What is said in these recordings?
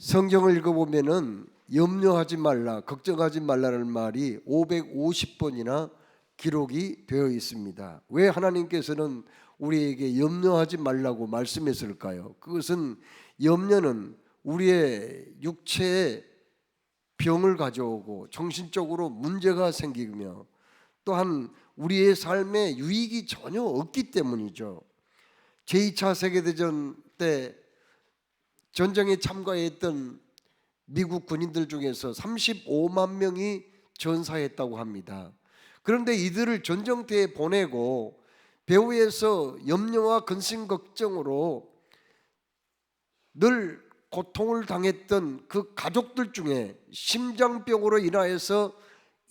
성경을 읽어보면은 염려하지 말라, 걱정하지 말라는 말이 550번이나 기록이 되어 있습니다. 왜 하나님께서는 우리에게 염려하지 말라고 말씀했을까요? 그것은 염려는 우리의 육체에 병을 가져오고 정신적으로 문제가 생기며 또한 우리의 삶에 유익이 전혀 없기 때문이죠. 제2차 세계대전 때 전쟁에 참가했던 미국 군인들 중에서 35만 명이 전사했다고 합니다. 그런데 이들을 전쟁터에 보내고 배후에서 염려와 근심 걱정으로 늘 고통을 당했던 그 가족들 중에 심장병으로 인하여서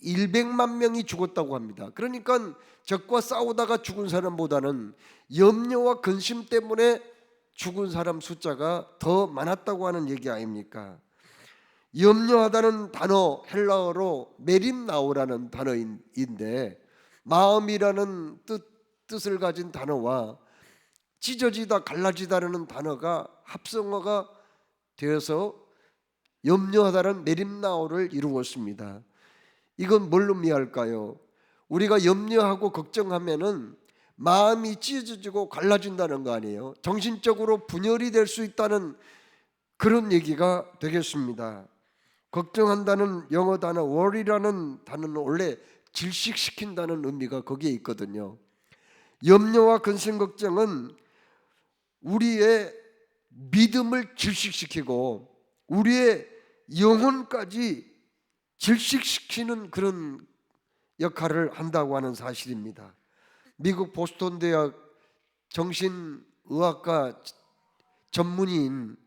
100만 명이 죽었다고 합니다. 그러니까 적과 싸우다가 죽은 사람보다는 염려와 근심 때문에 죽은 사람 숫자가 더 많았다고 하는 얘기 아닙니까? 염려하다는 단어 헬라어로 메림나오라는 단어인데 마음이라는 뜻을 가진 단어와 찢어지다 갈라지다라는 단어가 합성어가 되어서 염려하다는 메림나오를 이루었습니다. 이건 뭘로 의미할까요? 우리가 염려하고 걱정하면은 마음이 찢어지고 갈라진다는 거 아니에요? 정신적으로 분열이 될 수 있다는 그런 얘기가 되겠습니다. 걱정한다는 영어 단어 worry라는 단어는 원래 질식시킨다는 의미가 거기에 있거든요. 염려와 근심 걱정은 우리의 믿음을 질식시키고 우리의 영혼까지 질식시키는 그런 역할을 한다고 하는 사실입니다. 미국 보스턴 대학 정신의학과 전문의인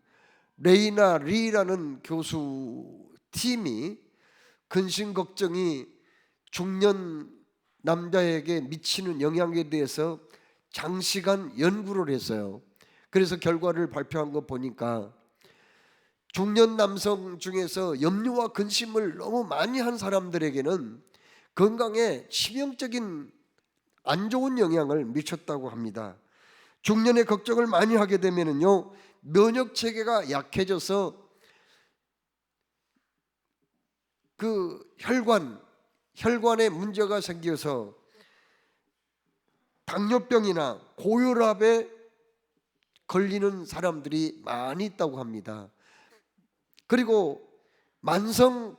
레이나 리라는 교수 팀이 근심 걱정이 중년 남자에게 미치는 영향에 대해서 장시간 연구를 했어요. 그래서 결과를 발표한 거 보니까 중년 남성 중에서 염려와 근심을 너무 많이 한 사람들에게는 건강에 치명적인 안 좋은 영향을 미쳤다고 합니다. 중년에 걱정을 많이 하게 되면은요, 면역 체계가 약해져서 그 혈관에 문제가 생겨서 당뇨병이나 고혈압에 걸리는 사람들이 많이 있다고 합니다. 그리고 만성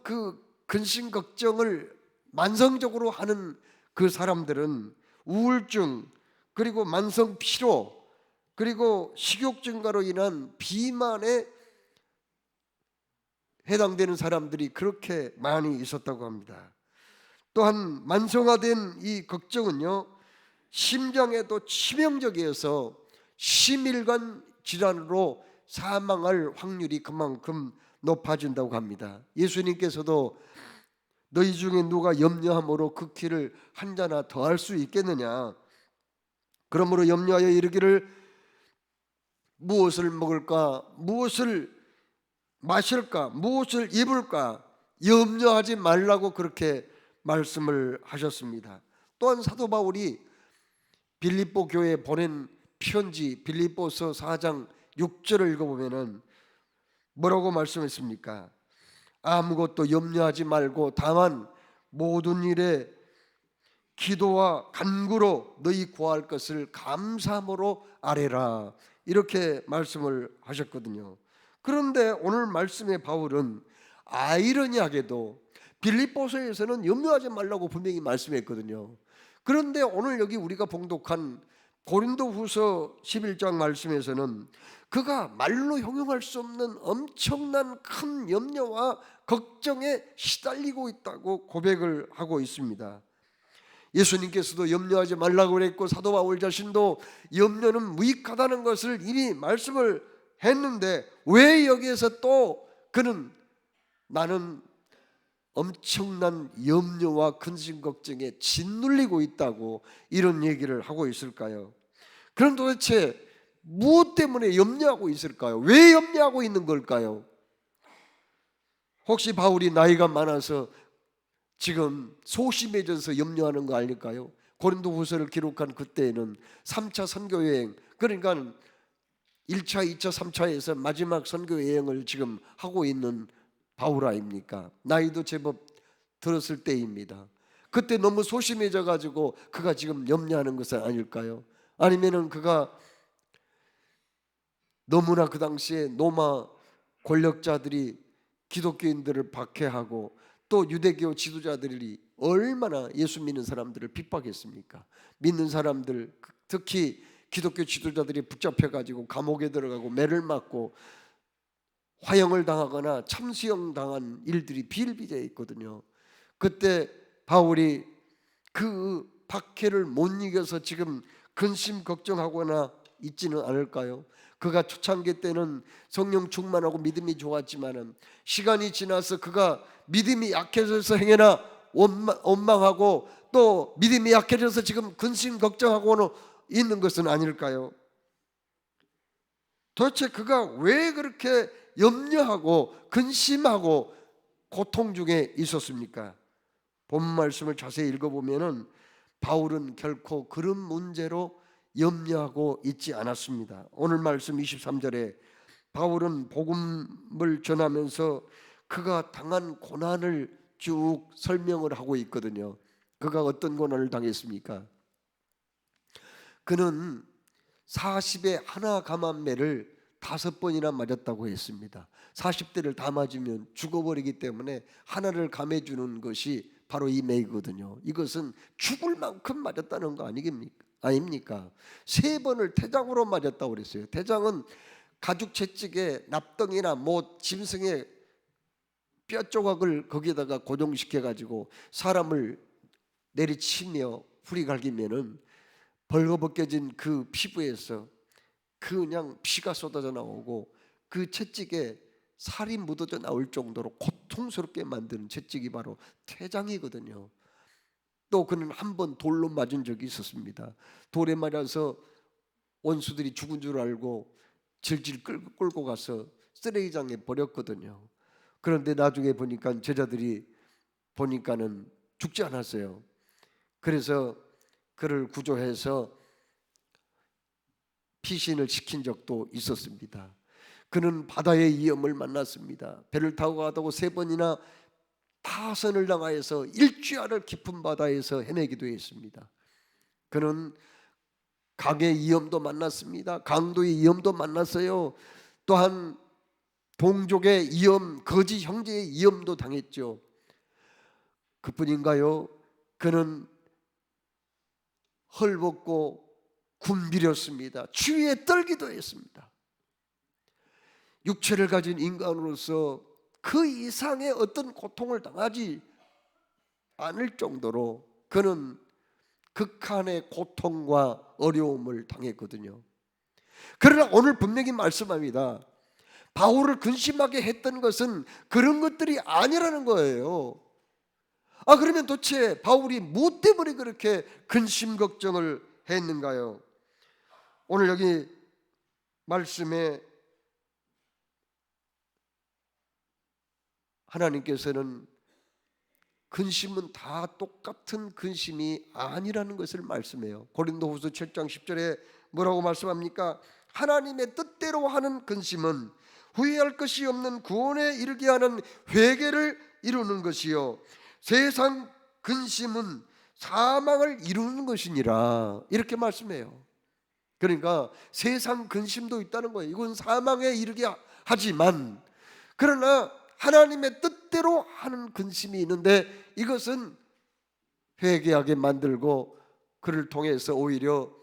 근심 걱정을 만성적으로 하는 그 사람들은 우울증, 그리고 만성 피로, 그리고 식욕 증가로 인한 비만에 해당되는 사람들이 그렇게 많이 있었다고 합니다. 또한 만성화된 이 걱정은요, 심장에도 치명적이어서 심혈관 질환으로 사망할 확률이 그만큼 높아진다고 합니다. 예수님께서도 너희 중에 누가 염려함으로 그 키를 한 자나 더할 수 있겠느냐, 그러므로 염려하여 이르기를 무엇을 먹을까, 무엇을 마실까, 무엇을 입을까 염려하지 말라고 그렇게 말씀을 하셨습니다. 또한 사도 바울이 빌립보 교회에 보낸 편지 빌립보서 4장 6절을 읽어보면은 뭐라고 말씀했습니까? 아무것도 염려하지 말고 다만 모든 일에 기도와 간구로 너희 구할 것을 감사함으로 아뢰라, 이렇게 말씀을 하셨거든요. 그런데 오늘 말씀의 바울은 아이러니하게도 빌립보서에서는 염려하지 말라고 분명히 말씀했거든요. 그런데 오늘 여기 우리가 봉독한 고린도후서 11장 말씀에서는 그가 말로 형용할 수 없는 엄청난 큰 염려와 걱정에 시달리고 있다고 고백을 하고 있습니다. 예수님께서도 염려하지 말라고 그랬고 사도 바울 자신도 염려는 무익하다는 것을 이미 말씀을 했는데 왜 여기에서 또 그는 나는 엄청난 염려와 근심 걱정에 짓눌리고 있다고 이런 얘기를 하고 있을까요? 그럼 도대체 무엇 때문에 염려하고 있을까요? 왜 염려하고 있는 걸까요? 혹시 바울이 나이가 많아서 지금 소심해져서 염려하는 거 아닐까요? 고린도후서를 기록한 그때에는 3차 선교 여행, 그러니까 1차, 2차, 3차에서 마지막 선교 여행을 지금 하고 있는 바울 아닙니까? 나이도 제법 들었을 때입니다. 그때 너무 소심해져 가지고 그가 지금 염려하는 것은 아닐까요? 아니면은 그가 너무나 그 당시에 로마 권력자들이 기독교인들을 박해하고 또 유대교 지도자들이 얼마나 예수 믿는 사람들을 핍박했습니까? 믿는 사람들, 특히 기독교 지도자들이 붙잡혀 가지고 감옥에 들어가고 매를 맞고 화형을 당하거나 참수형 당한 일들이 비일비재해 있거든요. 그때 바울이 그 박해를 못 이겨서 지금 근심 걱정하거나 있지는 않을까요? 그가 초창기 때는 성령 충만하고 믿음이 좋았지만은 시간이 지나서 그가 믿음이 약해져서 행여나 원망하고 또 믿음이 약해져서 지금 근심 걱정하고는 있는 것은 아닐까요? 도대체 그가 왜 그렇게 염려하고 근심하고 고통 중에 있었습니까? 본 말씀을 자세히 읽어보면은 바울은 결코 그런 문제로 염려하고 있지 않았습니다. 오늘 말씀 23절에 바울은 복음을 전하면서 그가 당한 고난을 쭉 설명을 하고 있거든요. 그가 어떤 고난을 당했습니까? 그는 40에 하나 감한매를 5번이나 맞았다고 했습니다. 40대를 다 맞으면 죽어버리기 때문에 하나를 감해주는 것이 바로 이 매이거든요. 이것은 죽을 만큼 맞았다는 거 아닙니까? 3번을 태장으로 맞았다고 그랬어요. 태장은 가죽 채찍에 납덩이나 짐승의 뼈 조각을 거기에다가 고정시켜 가지고 사람을 내리치며 후리갈기면은 벌거벗겨진 그 피부에서 그냥 피가 쏟아져 나오고 그 채찍에 살이 묻어져 나올 정도로 고통스럽게 만드는 채찍이 바로 태장이거든요. 또 그는 한 번 돌로 맞은 적이 있었습니다. 돌에 맞아서 원수들이 죽은 줄 알고 질질 끌고 가서 쓰레기장에 버렸거든요. 그런데 나중에 보니까 제자들이 보니까는 죽지 않았어요. 그래서 그를 구조해서 피신을 시킨 적도 있었습니다. 그는 바다의 위험을 만났습니다. 배를 타고 가다가 3번이나 파선을 당하여서 일주일을 깊은 바다에서 헤매기도 했습니다. 그는 강의 위험도 만났습니다. 강도의 위험도 만났어요. 또한 동족의 위험, 거지 형제의 위험도 당했죠. 그뿐인가요? 그는 헐벗고 굶주렸습니다. 추위에 떨기도 했습니다. 육체를 가진 인간으로서 그 이상의 어떤 고통을 당하지 않을 정도로 그는 극한의 고통과 어려움을 당했거든요. 그러나 오늘 분명히 말씀합니다. 바울을 근심하게 했던 것은 그런 것들이 아니라는 거예요. 그러면 도대체 바울이 무엇 때문에 그렇게 근심 걱정을 했는가요? 오늘 여기 말씀에 하나님께서는 근심은 다 똑같은 근심이 아니라는 것을 말씀해요. 고린도후서 7장 10절에 뭐라고 말씀합니까? 하나님의 뜻대로 하는 근심은 후회할 것이 없는 구원에 이르게 하는 회개를 이루는 것이요 세상 근심은 사망을 이루는 것이니라, 이렇게 말씀해요. 그러니까 세상 근심도 있다는 거예요. 이건 사망에 이르게 하지만 그러나 하나님의 뜻대로 하는 근심이 있는데 이것은 회개하게 만들고 그를 통해서 오히려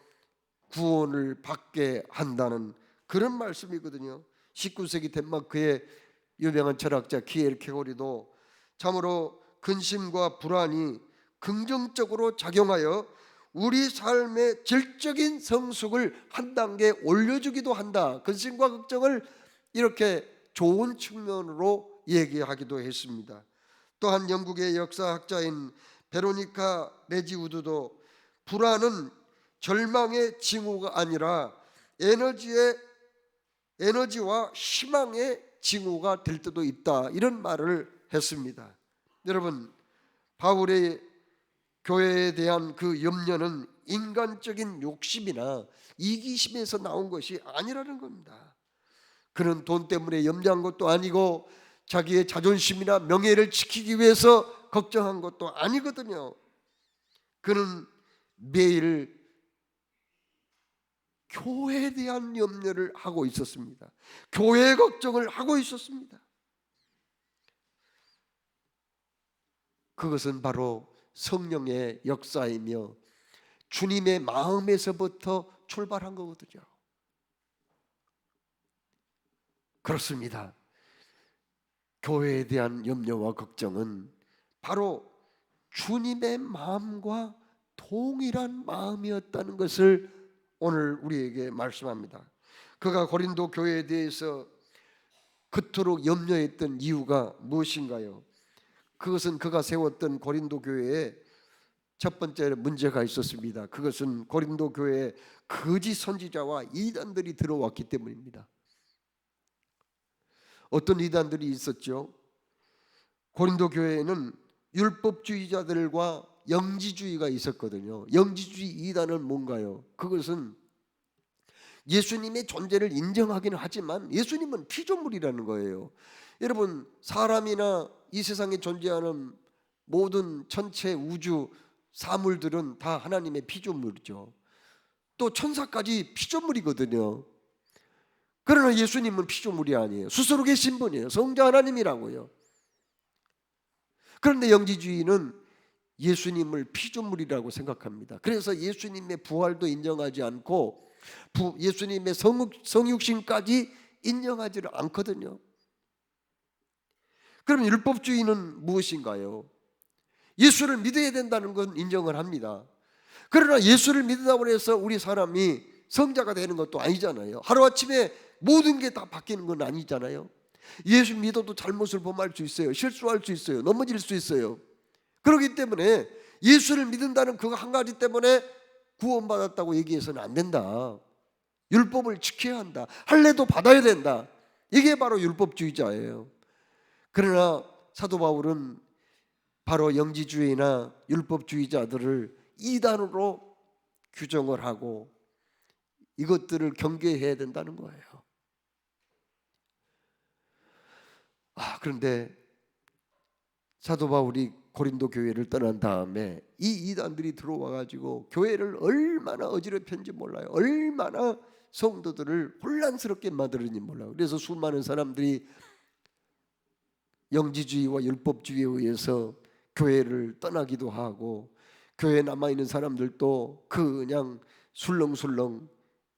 구원을 받게 한다는 그런 말씀이거든요. 19세기 덴마크의 유명한 철학자 키엘케고리도 참으로 근심과 불안이 긍정적으로 작용하여 우리 삶의 질적인 성숙을 한 단계 올려주기도 한다. 근심과 걱정을 이렇게 좋은 측면으로 얘기하기도 했습니다. 또한 영국의 역사학자인 베로니카 레지우드도 불안은 절망의 징후가 아니라 에너지와 희망의 징후가 될 때도 있다, 이런 말을 했습니다. 여러분, 바울의 교회에 대한 그 염려는 인간적인 욕심이나 이기심에서 나온 것이 아니라는 겁니다. 그는 돈 때문에 염려한 것도 아니고 자기의 자존심이나 명예를 지키기 위해서 걱정한 것도 아니거든요. 그는 매일 교회에 대한 염려를 하고 있었습니다. 교회 걱정을 하고 있었습니다. 그것은 바로 성령의 역사이며 주님의 마음에서부터 출발한 거거든요. 그렇습니다. 교회에 대한 염려와 걱정은 바로 주님의 마음과 동일한 마음이었다는 것을 오늘 우리에게 말씀합니다. 그가 고린도 교회에 대해서 그토록 염려했던 이유가 무엇인가요? 그것은 그가 세웠던 고린도 교회에 첫 번째 문제가 있었습니다. 그것은 고린도 교회에 거짓 선지자와 이단들이 들어왔기 때문입니다. 어떤 이단들이 있었죠? 고린도 교회에는 율법주의자들과 영지주의가 있었거든요. 영지주의 이단은 뭔가요? 그것은 예수님의 존재를 인정하기는 하지만 예수님은 피조물이라는 거예요. 여러분, 사람이나 이 세상에 존재하는 모든 전체 우주 사물들은 다 하나님의 피조물이죠. 또 천사까지 피조물이거든요. 그러나 예수님은 피조물이 아니에요. 스스로 계신 분이에요. 성자 하나님이라고요. 그런데 영지주의는 예수님을 피조물이라고 생각합니다. 그래서 예수님의 부활도 인정하지 않고 예수님의 성육신까지 인정하지를 않거든요. 그럼 율법주의는 무엇인가요? 예수를 믿어야 된다는 건 인정을 합니다. 그러나 예수를 믿는다고 해서 우리 사람이 성자가 되는 것도 아니잖아요. 하루아침에 모든 게 다 바뀌는 건 아니잖아요. 예수 믿어도 잘못을 범할 수 있어요. 실수할 수 있어요. 넘어질 수 있어요. 그렇기 때문에 예수를 믿는다는 그거 한 가지 때문에 구원받았다고 얘기해서는 안 된다. 율법을 지켜야 한다. 할례도 받아야 된다. 이게 바로 율법주의자예요. 그러나 사도 바울은 바로 영지주의나 율법주의자들을 이단으로 규정을 하고 이것들을 경계해야 된다는 거예요. 그런데 사도 바울이 고린도 교회를 떠난 다음에 이 이단들이 들어와 가지고 교회를 얼마나 어지럽혔는지 몰라요. 얼마나 성도들을 혼란스럽게 만들었는지 몰라요. 그래서 수많은 사람들이 영지주의와 율법주의에 의해서 교회를 떠나기도 하고, 교회에 남아있는 사람들도 그냥 술렁술렁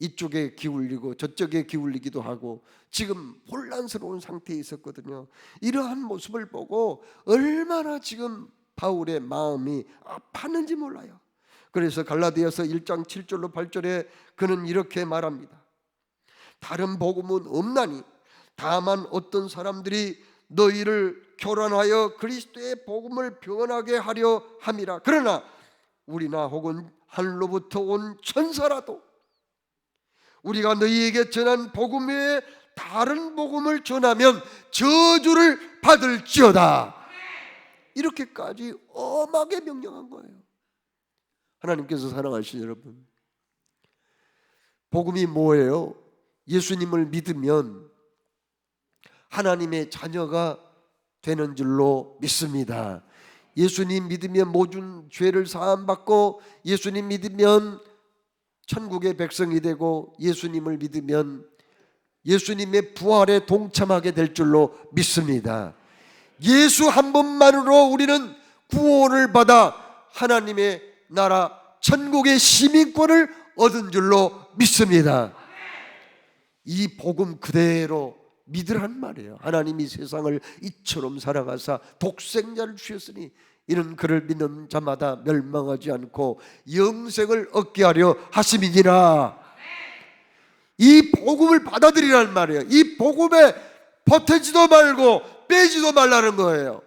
이쪽에 기울이고 저쪽에 기울이기도 하고 지금 혼란스러운 상태에 있었거든요. 이러한 모습을 보고 얼마나 지금 바울의 마음이 아팠는지 몰라요. 그래서 갈라디아서 1장 7절로 8절에 그는 이렇게 말합니다. 다른 복음은 없나니 다만 어떤 사람들이 너희를 교란하여 그리스도의 복음을 변하게 하려 함이라. 그러나 우리나 혹은 하늘로부터 온 천사라도 우리가 너희에게 전한 복음 외에 다른 복음을 전하면 저주를 받을지어다. 이렇게까지 엄하게 명령한 거예요. 하나님께서 사랑하시는 여러분, 복음이 뭐예요? 예수님을 믿으면 하나님의 자녀가 되는 줄로 믿습니다. 예수님 믿으면 모든 죄를 사함받고, 예수님 믿으면 천국의 백성이 되고, 예수님을 믿으면 예수님의 부활에 동참하게 될 줄로 믿습니다. 예수 한 분만으로 우리는 구원을 받아 하나님의 나라 천국의 시민권을 얻은 줄로 믿습니다. 이 복음 그대로 믿으란 말이에요. 하나님이 세상을 이처럼 사랑하사 독생자를 주셨으니 이는 그를 믿는 자마다 멸망하지 않고 영생을 얻게 하려 하심이니라. 이 복음을 받아들이란 말이에요. 이 복음에 보태지도 말고 빼지도 말라는 거예요.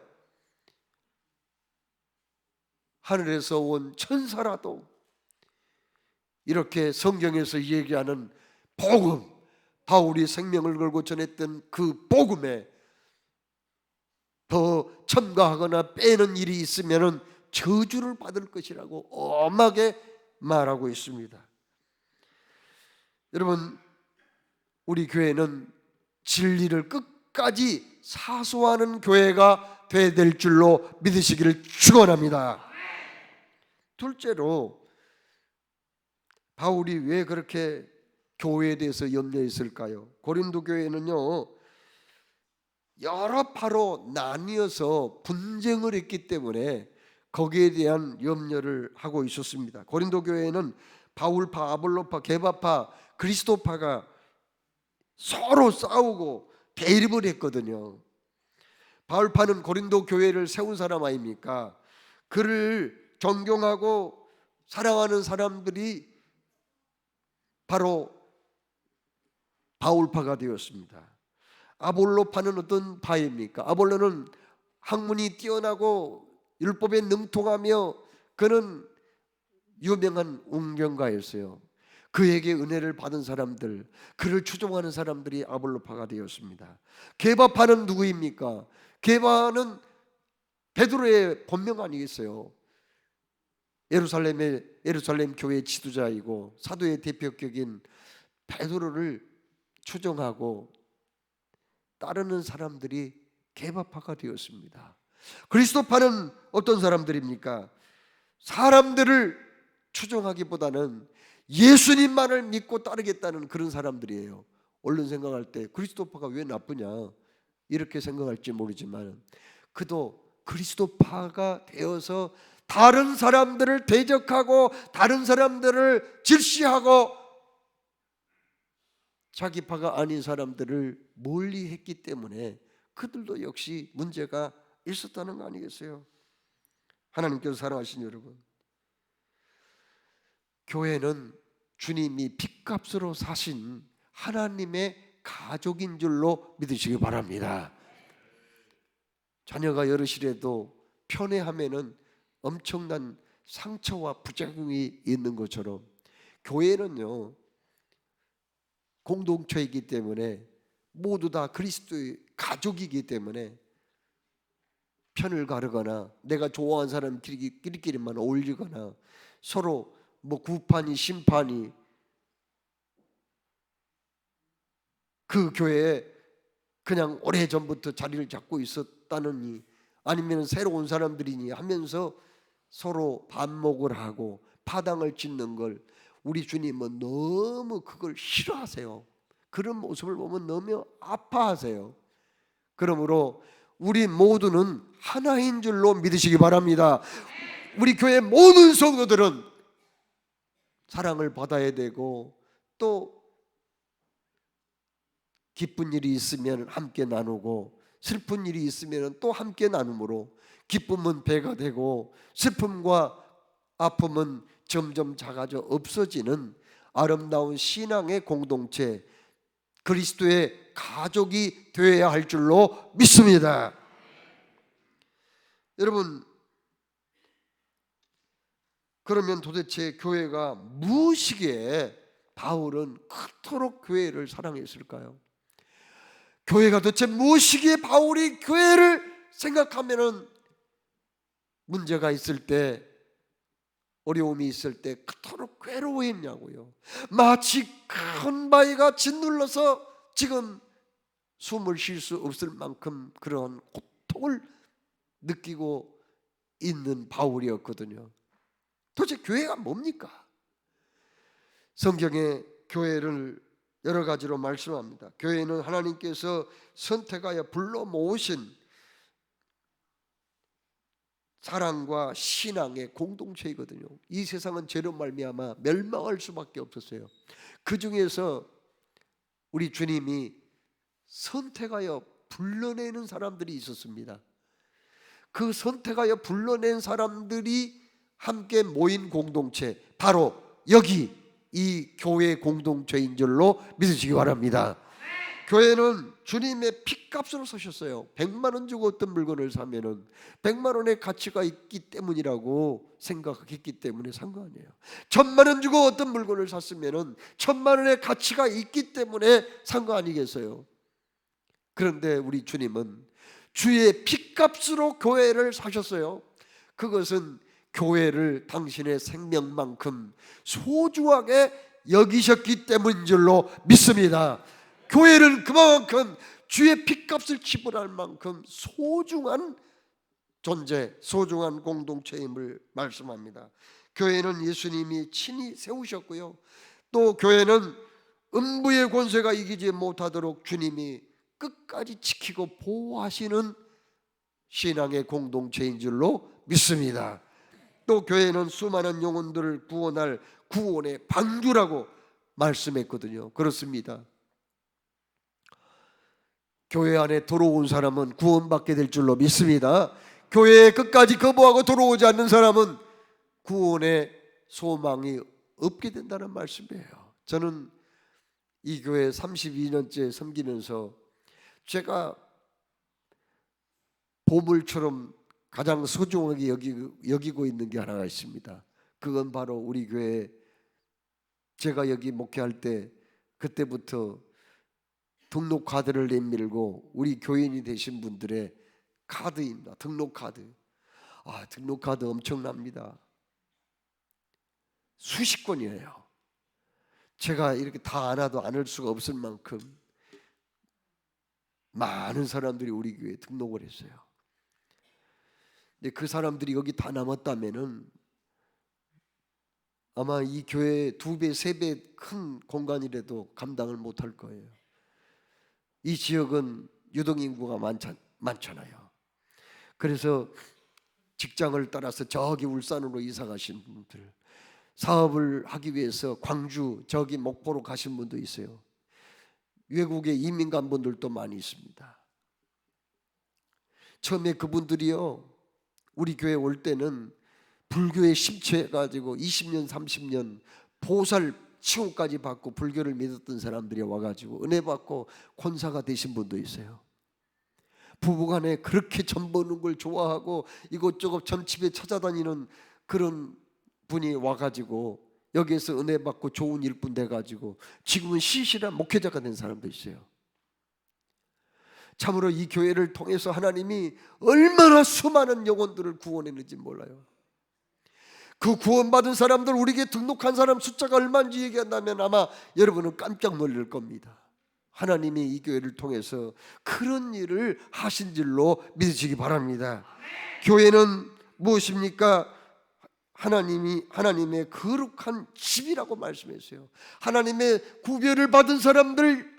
하늘에서 온 천사라도 이렇게 성경에서 얘기하는 복음, 바울이 생명을 걸고 전했던 그 복음에 더 첨가하거나 빼는 일이 있으면 저주를 받을 것이라고 엄하게 말하고 있습니다. 여러분, 우리 교회는 진리를 끝까지 사수하는 교회가 되어야 될 줄로 믿으시기를 축원합니다. 둘째로, 바울이 왜 그렇게 교회에 대해서 염려했을까요? 고린도 교회는요, 여러 파로 나뉘어서 분쟁을 했기 때문에 거기에 대한 염려를 하고 있었습니다. 고린도 교회는 바울파, 아볼로파, 게바파, 그리스도파가 서로 싸우고 대립을 했거든요. 바울파는 고린도 교회를 세운 사람 아닙니까? 그를 존경하고 사랑하는 사람들이 바로 바울파가 되었습니다. 아볼로파는 어떤 파입니까? 아볼로는 학문이 뛰어나고 율법에 능통하며 그는 유명한 웅변가였어요. 그에게 은혜를 받은 사람들, 그를 추종하는 사람들이 아볼로파가 되었습니다. 게바파는 누구입니까? 게바는 베드로의 본명 아니겠어요? 예루살렘 교회의 지도자이고 사도의 대표격인 베드로를 추종하고 따르는 사람들이 게바파가 되었습니다. 그리스도파는 어떤 사람들입니까? 사람들을 추종하기보다는 예수님만을 믿고 따르겠다는 그런 사람들이에요. 얼른 생각할 때 그리스도파가 왜 나쁘냐 이렇게 생각할지 모르지만, 그도 그리스도파가 되어서 다른 사람들을 대적하고 다른 사람들을 질시하고 자기 파가 아닌 사람들을 멀리했기 때문에 그들도 역시 문제가 있었다는 거 아니겠어요? 하나님께서 사랑하신 여러분, 교회는 주님이 핏값으로 사신 하나님의 가족인 줄로 믿으시기 바랍니다. 자녀가 여럿이라도 편애하면은 엄청난 상처와 부작용이 있는 것처럼 교회는요, 공동체이기 때문에 모두 다 그리스도의 가족이기 때문에 편을 가르거나 내가 좋아하는 사람끼리만 어울리거나 서로 뭐 구판이 심판이 그 교회에 그냥 오래전부터 자리를 잡고 있었다느니 아니면 새로운 사람들이니 하면서 서로 반목을 하고 파당을 짓는 걸 우리 주님은 너무 그걸 싫어하세요. 그런 모습을 보면 너무 아파하세요. 그러므로 우리 모두는 하나인 줄로 믿으시기 바랍니다. 우리 교회 모든 성도들은 사랑을 받아야 되고 또 기쁜 일이 있으면 함께 나누고 슬픈 일이 있으면 또 함께 나눔으로 기쁨은 배가 되고 슬픔과 아픔은 점점 작아져 없어지는 아름다운 신앙의 공동체, 그리스도의 가족이 되어야 할 줄로 믿습니다. 여러분, 그러면 도대체 교회가 무엇이기에 바울은 그토록 교회를 사랑했을까요? 교회가 도대체 무엇이기에 바울이 교회를 생각하면은 문제가 있을 때, 어려움이 있을 때 그토록 괴로워했냐고요. 마치 큰 바위가 짓눌러서 지금 숨을 쉴 수 없을 만큼 그런 고통을 느끼고 있는 바울이었거든요. 도대체 교회가 뭡니까? 성경에 교회를 여러 가지로 말씀합니다. 교회는 하나님께서 선택하여 불러 모으신 사랑과 신앙의 공동체이거든요. 이 세상은 죄로 말미암아 멸망할 수밖에 없었어요. 그 중에서 우리 주님이 선택하여 불러내는 사람들이 있었습니다. 그 선택하여 불러낸 사람들이 함께 모인 공동체, 바로 여기 이 교회 공동체인 줄로 믿으시기 바랍니다. 교회는 주님의 핏값으로 사셨어요. 100만 원 주고 어떤 물건을 사면은 100만 원의 가치가 있기 때문이라고 생각했기 때문에 산 거 아니에요. 1000만 원 주고 어떤 물건을 샀으면은 1000만 원의 가치가 있기 때문에 산 거 아니겠어요? 그런데 우리 주님은 주의 핏값으로 교회를 사셨어요. 그것은 교회를 당신의 생명만큼 소중하게 여기셨기 때문인 줄로 믿습니다. 교회는 그만큼 주의 핏값을 지불할 만큼 소중한 존재, 소중한 공동체임을 말씀합니다. 교회는 예수님이 친히 세우셨고요, 또 교회는 음부의 권세가 이기지 못하도록 주님이 끝까지 지키고 보호하시는 신앙의 공동체인 줄로 믿습니다. 또 교회는 수많은 영혼들을 구원할 구원의 방주라고 말씀했거든요. 그렇습니다. 교회 안에 들어온 사람은 구원받게 될 줄로 믿습니다. 교회에 끝까지 거부하고 들어오지 않는 사람은 구원의 소망이 없게 된다는 말씀이에요. 저는 이 교회 32년째 섬기면서 제가 보물처럼 가장 소중하게 여기고 있는 게 하나가 있습니다. 그건 바로 우리 교회, 제가 여기 목회할 때 그때부터 등록 카드를 내밀고 우리 교인이 되신 분들의 카드입니다. 등록 카드. 등록 카드 엄청납니다. 수십 건이에요. 제가 이렇게 다 안아도 안을 수가 없을 만큼 많은 사람들이 우리 교회에 등록을 했어요. 근데 그 사람들이 여기 다 남았다면은 아마 이 교회 2배, 3배 큰 공간이라도 감당을 못할 거예요. 이 지역은 유동인구가 많잖아요. 그래서 직장을 따라서 저기 울산으로 이사 가신 분들, 사업을 하기 위해서 광주, 저기 목포로 가신 분도 있어요. 외국에 이민 간 분들도 많이 있습니다. 처음에 그분들이요, 우리 교회 올 때는 불교에 심취해가지고 20년 30년 보살 치호까지 받고 불교를 믿었던 사람들이 와가지고 은혜 받고 권사가 되신 분도 있어요. 부부간에 그렇게 점 버는 걸 좋아하고 이곳저곳 점집에 찾아다니는 그런 분이 와가지고 여기에서 은혜 받고 좋은 일꾼 돼가지고 지금은 신실한 목회자가 된 사람도 있어요. 참으로 이 교회를 통해서 하나님이 얼마나 수많은 영혼들을 구원했는지 몰라요. 그 구원받은 사람들, 우리에게 등록한 사람 숫자가 얼마인지 얘기한다면 아마 여러분은 깜짝 놀랄 겁니다. 하나님이 이 교회를 통해서 그런 일을 하신 줄로 믿으시기 바랍니다. 교회는 무엇입니까? 하나님의 거룩한 집이라고 말씀했어요. 하나님의 구별을 받은 사람들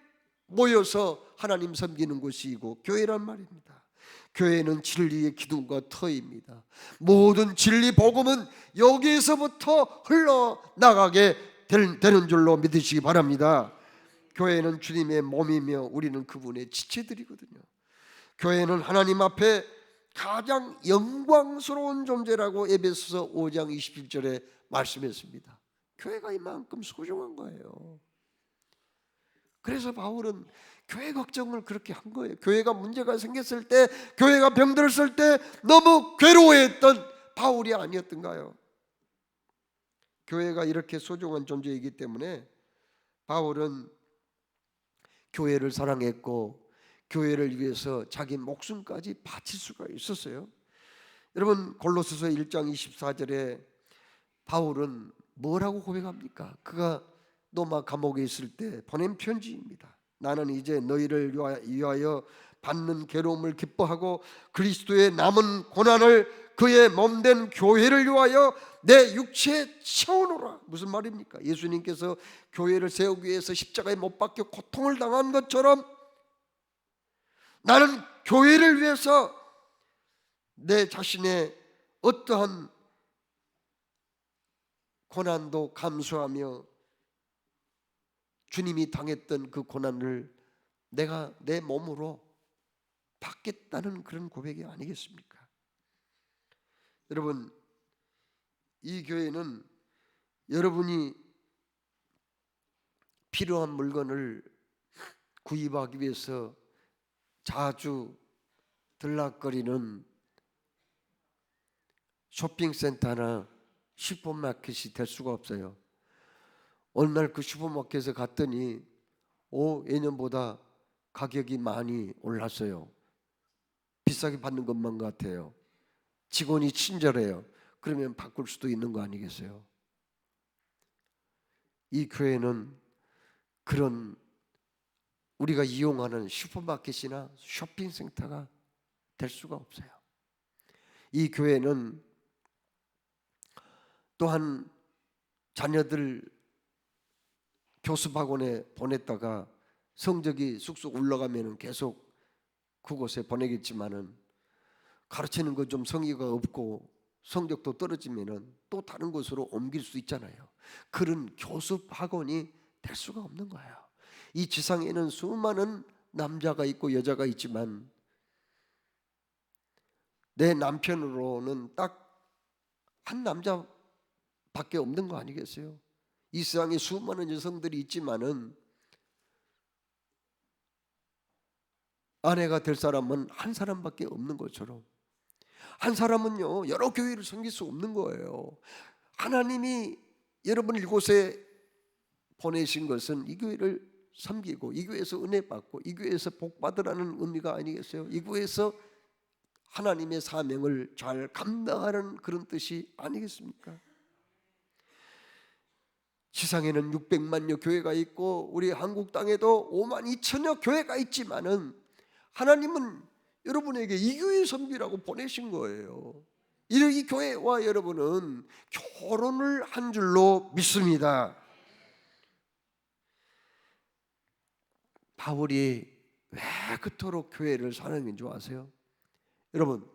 모여서 하나님 섬기는 곳이고 교회란 말입니다. 교회는 진리의 기둥과 터입니다. 모든 진리 복음은 여기에서부터 흘러나가게 되는 줄로 믿으시기 바랍니다. 교회는 주님의 몸이며 우리는 그분의 지체들이거든요. 교회는 하나님 앞에 가장 영광스러운 존재라고 에베소서 5장 27절에 말씀했습니다. 교회가 이만큼 소중한 거예요. 그래서 바울은 교회 걱정을 그렇게 한 거예요. 교회가 문제가 생겼을 때, 교회가 병들었을 때 너무 괴로워했던 바울이 아니었던가요? 교회가 이렇게 소중한 존재이기 때문에 바울은 교회를 사랑했고 교회를 위해서 자기 목숨까지 바칠 수가 있었어요. 여러분, 골로새서 1장 24절에 바울은 뭐라고 고백합니까? 그가 로마 감옥에 있을 때 보낸 편지입니다. 나는 이제 너희를 위하여 받는 괴로움을 기뻐하고 그리스도의 남은 고난을 그의 몸된 교회를 위하여 내 육체에 채우노라. 무슨 말입니까? 예수님께서 교회를 세우기 위해서 십자가에 못 박혀 고통을 당한 것처럼 나는 교회를 위해서 내 자신의 어떠한 고난도 감수하며 주님이 당했던 그 고난을 내가 내 몸으로 받겠다는 그런 고백이 아니겠습니까? 여러분, 이 교회는 여러분이 필요한 물건을 구입하기 위해서 자주 들락거리는 쇼핑센터나 슈퍼마켓이 될 수가 없어요. 어느 날 그 슈퍼마켓에 갔더니 예년보다 가격이 많이 올랐어요. 비싸게 받는 것만 같아요. 직원이 친절해요. 그러면 바꿀 수도 있는 거 아니겠어요? 이 교회는 그런 우리가 이용하는 슈퍼마켓이나 쇼핑센터가 될 수가 없어요. 이 교회는 또한 자녀들 교습학원에 보냈다가 성적이 쑥쑥 올라가면 계속 그곳에 보내겠지만은 가르치는 거 좀 성의가 없고 성적도 떨어지면은 또 다른 곳으로 옮길 수 있잖아요. 그런 교습학원이 될 수가 없는 거예요. 이 지상에는 수많은 남자가 있고 여자가 있지만 내 남편으로는 딱 한 남자밖에 없는 거 아니겠어요? 이 세상에 수많은 여성들이 있지만은 아내가 될 사람은 한 사람밖에 없는 것처럼 한 사람은요 여러 교회를 섬길 수 없는 거예요. 하나님이 여러분을 이곳에 보내신 것은 이 교회를 섬기고 이 교회에서 은혜 받고 이 교회에서 복 받으라는 의미가 아니겠어요? 이 교회에서 하나님의 사명을 잘 감당하는 그런 뜻이 아니겠습니까? 지상에는 600만여 교회가 있고 우리 한국 땅에도 5만 2천여 교회가 있지만은 하나님은 여러분에게 이 교회 섬기라고 보내신 거예요. 이 교회와 여러분은 결혼을 한 줄로 믿습니다. 바울이 왜 그토록 교회를 사랑인 줄 아세요? 여러분,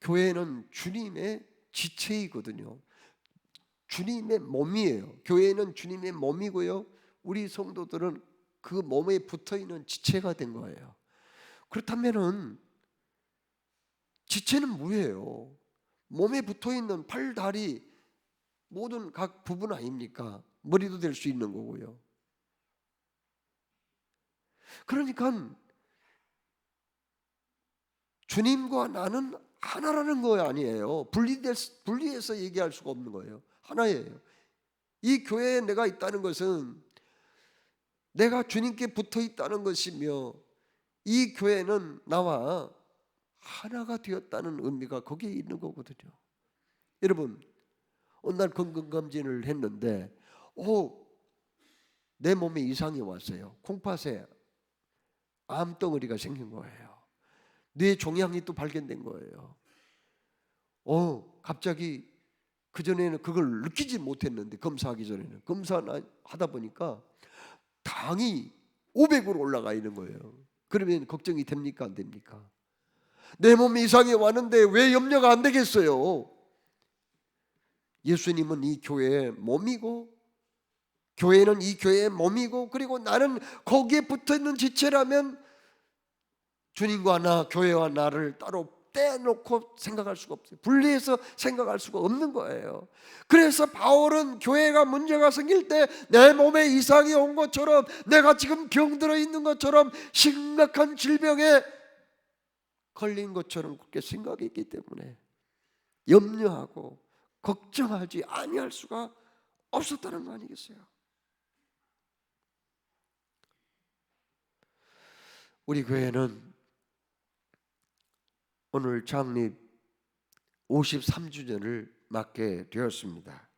교회는 주님의 지체이거든요. 주님의 몸이에요. 교회는 주님의 몸이고요. 우리 성도들은 그 몸에 붙어있는 지체가 된 거예요. 그렇다면은 지체는 뭐예요? 몸에 붙어있는 팔, 다리 모든 각 부분 아닙니까? 머리도 될 수 있는 거고요. 그러니까 주님과 나는 하나라는 거 아니에요. 분리해서 얘기할 수가 없는 거예요. 하나예요. 이 교회에 내가 있다는 것은 내가 주님께 붙어 있다는 것이며 이 교회는 나와 하나가 되었다는 의미가 거기에 있는 거거든요. 여러분, 어느 날 건강검진을 했는데 내 몸에 이상이 왔어요. 콩팥에 암덩어리가 생긴 거예요. 뇌 종양이 또 발견된 거예요. 갑자기 그전에는 그걸 느끼지 못했는데 검사하기 전에는 검사하다 보니까 당이 500으로 올라가 있는 거예요. 그러면 걱정이 됩니까 안 됩니까? 내 몸에 이상이 왔는데 왜 염려가 안 되겠어요? 예수님은 이 교회의 몸이고 교회는 이 교회의 몸이고 그리고 나는 거기에 붙어있는 지체라면 주님과 나, 교회와 나를 따로 떼놓고 생각할 수가 없어요. 분리해서 생각할 수가 없는 거예요. 그래서 바울은 교회가 문제가 생길 때 내 몸에 이상이 온 것처럼 내가 지금 병들어 있는 것처럼 심각한 질병에 걸린 것처럼 그렇게 생각했기 때문에 염려하고 걱정하지 아니할 수가 없었다는 거 아니겠어요? 우리 교회는 오늘 창립 53주년을 맞게 되었습니다.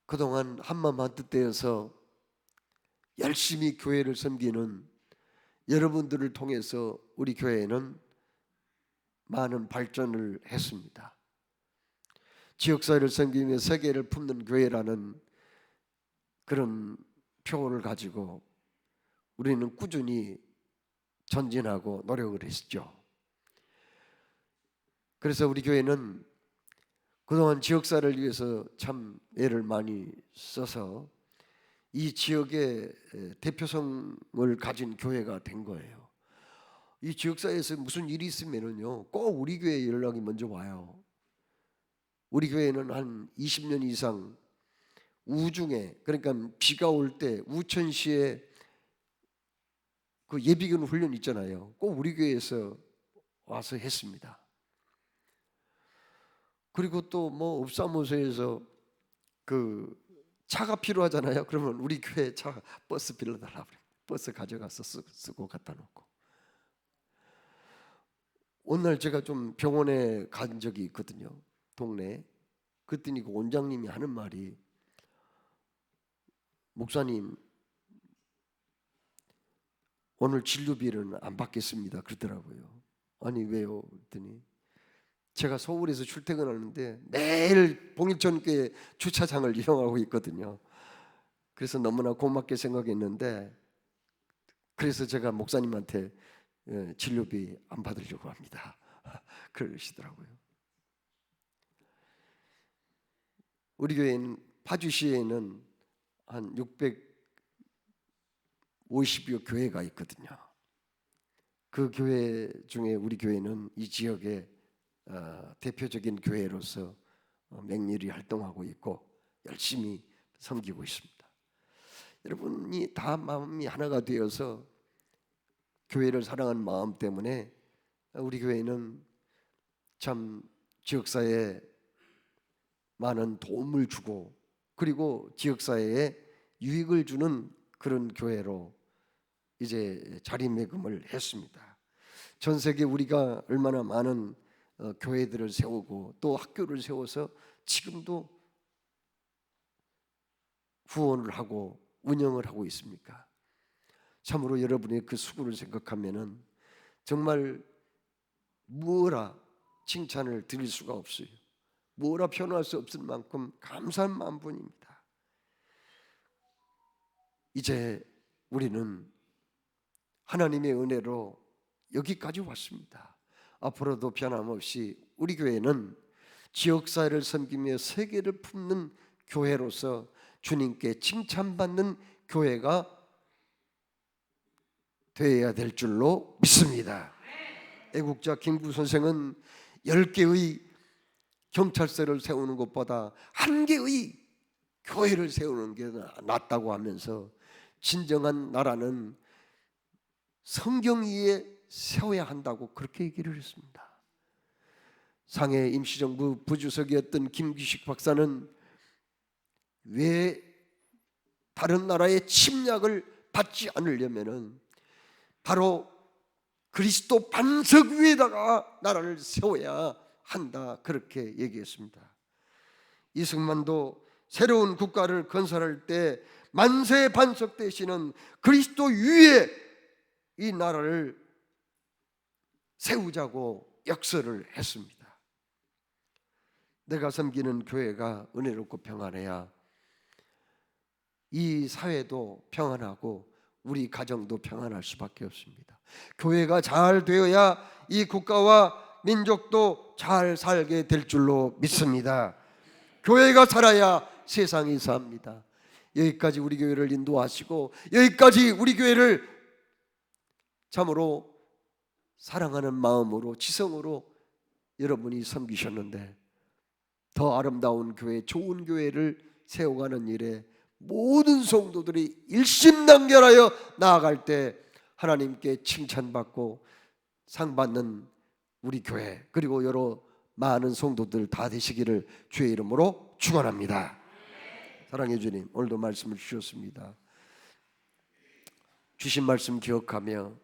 그동안 한마음 한뜻 되어서 열심히 교회를 섬기는 여러분들을 통해서 우리 교회는 많은 발전을 했습니다. 지역사회를 섬기며 세계를 품는 교회라는 그런 표어를 가지고 우리는 꾸준히 전진하고 노력을 했죠. 그래서 우리 교회는 그동안 지역사회를 위해서 참 애를 많이 써서 이 지역의 대표성을 가진 교회가 된 거예요. 이 지역사회에서 무슨 일이 있으면은요 꼭 우리 교회에 연락이 먼저 와요. 우리 교회는 한 20년 이상 우중에, 그러니까 비가 올 때 우천시에 그 예비군 훈련 있잖아요. 꼭 우리 교회에서 와서 했습니다. 그리고 또 뭐 읍사무소에서 그 차가 필요하잖아요. 그러면 우리 교회 차 버스 빌려달라 그래. 버스 가져가서 쓰고 갖다 놓고. 어느 날 제가 좀 병원에 간 적이 있거든요. 동네에. 그랬더니 그 원장님이 하는 말이, 목사님 오늘 진료비는 안 받겠습니다 그러더라고요. 아니 왜요? 그랬더니 제가 서울에서 출퇴근하는데 매일 봉일천교회 주차장을 이용하고 있거든요. 그래서 너무나 고맙게 생각했는데, 그래서 제가 목사님한테 진료비 안 받으려고 합니다 그러시더라고요. 우리 교회는 파주시에는 한 650여 교회가 있거든요. 그 교회 중에 우리 교회는 이 지역의 대표적인 교회로서 맹렬히 활동하고 있고 열심히 섬기고 있습니다. 여러분이 다 마음이 하나가 되어서 교회를 사랑하는 마음 때문에 우리 교회는 참 지역사회에 많은 도움을 주고, 그리고 지역사회에 유익을 주는 그런 교회로 이제 자리매김을 했습니다. 전 세계 우리가 얼마나 많은 교회들을 세우고 또 학교를 세워서 지금도 후원을 하고 운영을 하고 있습니까? 참으로 여러분의 그 수고를 생각하면은 정말 뭐라 칭찬을 드릴 수가 없어요. 뭐라 표현할 수 없을 만큼 감사한 마음뿐입니다. 이제 우리는 하나님의 은혜로 여기까지 왔습니다. 앞으로도 변함없이 우리 교회는 지역사회를 섬기며 세계를 품는 교회로서 주님께 칭찬받는 교회가 되어야 될 줄로 믿습니다. 애국자 김구 선생은 10개의 경찰서를 세우는 것보다 1개의 교회를 세우는 게 낫다고 하면서 진정한 나라는 성경 위에 세워야 한다고 그렇게 얘기를 했습니다. 상해 임시정부 부주석이었던 김규식 박사는 왜 다른 나라의 침략을 받지 않으려면은 바로 그리스도 반석 위에다가 나라를 세워야 한다 그렇게 얘기했습니다. 이승만도 새로운 국가를 건설할 때 만세 반석 대신은 그리스도 위에 이 나라를 세우자고 역설을 했습니다. 내가 섬기는 교회가 은혜롭고 평안해야 이 사회도 평안하고 우리 가정도 평안할 수밖에 없습니다. 교회가 잘 되어야 이 국가와 민족도 잘 살게 될 줄로 믿습니다. 교회가 살아야 세상이 삽니다. 여기까지 우리 교회를 인도하시고 여기까지 우리 교회를 참으로 사랑하는 마음으로 지성으로 여러분이 섬기셨는데, 더 아름다운 교회, 좋은 교회를 세워가는 일에 모든 성도들이 일심단결하여 나아갈 때 하나님께 칭찬받고 상받는 우리 교회, 그리고 여러 많은 성도들 다 되시기를 주의 이름으로 축원합니다. 사랑해 주님, 오늘도 말씀을 주셨습니다. 주신 말씀 기억하며